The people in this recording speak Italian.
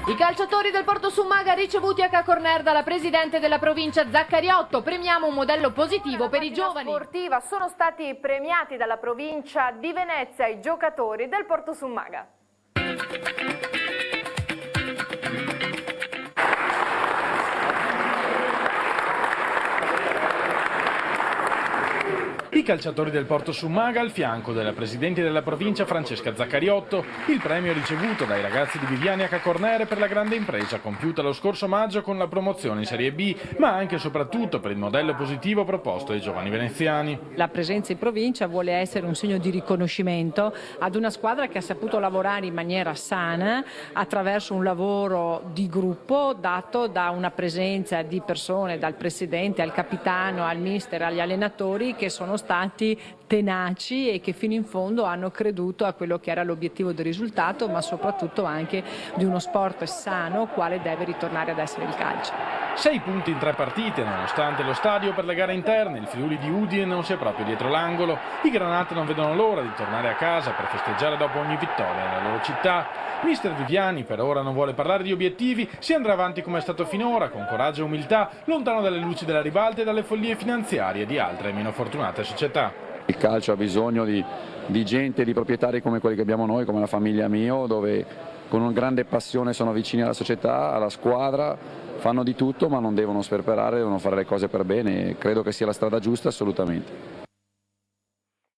I calciatori del Porto Summaga ricevuti a Cacorner dalla presidente della provincia Zaccariotto. Premiamo un modello positivo per i giovani. Sportiva sono stati premiati dalla provincia di Venezia i giocatori del Porto Summaga. I calciatori del Porto Summaga al fianco della presidente della provincia Francesca Zaccariotto, il premio ricevuto dai ragazzi di Viviani a Cacornere per la grande impresa compiuta lo scorso maggio con la promozione in Serie B, ma anche e soprattutto per il modello positivo proposto ai giovani veneziani. La presenza in provincia vuole essere un segno di riconoscimento ad una squadra che ha saputo lavorare in maniera sana attraverso un lavoro di gruppo dato da una presenza di persone, dal presidente al capitano, al mister, agli allenatori che sono stati tenaci e che fino in fondo hanno creduto a quello che era l'obiettivo del risultato, ma soprattutto anche di uno sport sano quale deve ritornare ad essere il calcio. 6 punti in 3 partite, nonostante lo stadio per le gare interne, il Friuli di Udine non sia proprio dietro l'angolo. I Granate non vedono l'ora di tornare a casa per festeggiare dopo ogni vittoria nella loro città. Mister Viviani per ora non vuole parlare di obiettivi, si andrà avanti come è stato finora, con coraggio e umiltà, lontano dalle luci della ribalta e dalle follie finanziarie di altre meno fortunate società. Il calcio ha bisogno di gente, di proprietari come quelli che abbiamo noi, come la famiglia Mio, dove con una grande passione sono vicini alla società, alla squadra, fanno di tutto ma non devono sperperare, devono fare le cose per bene e credo che sia la strada giusta assolutamente.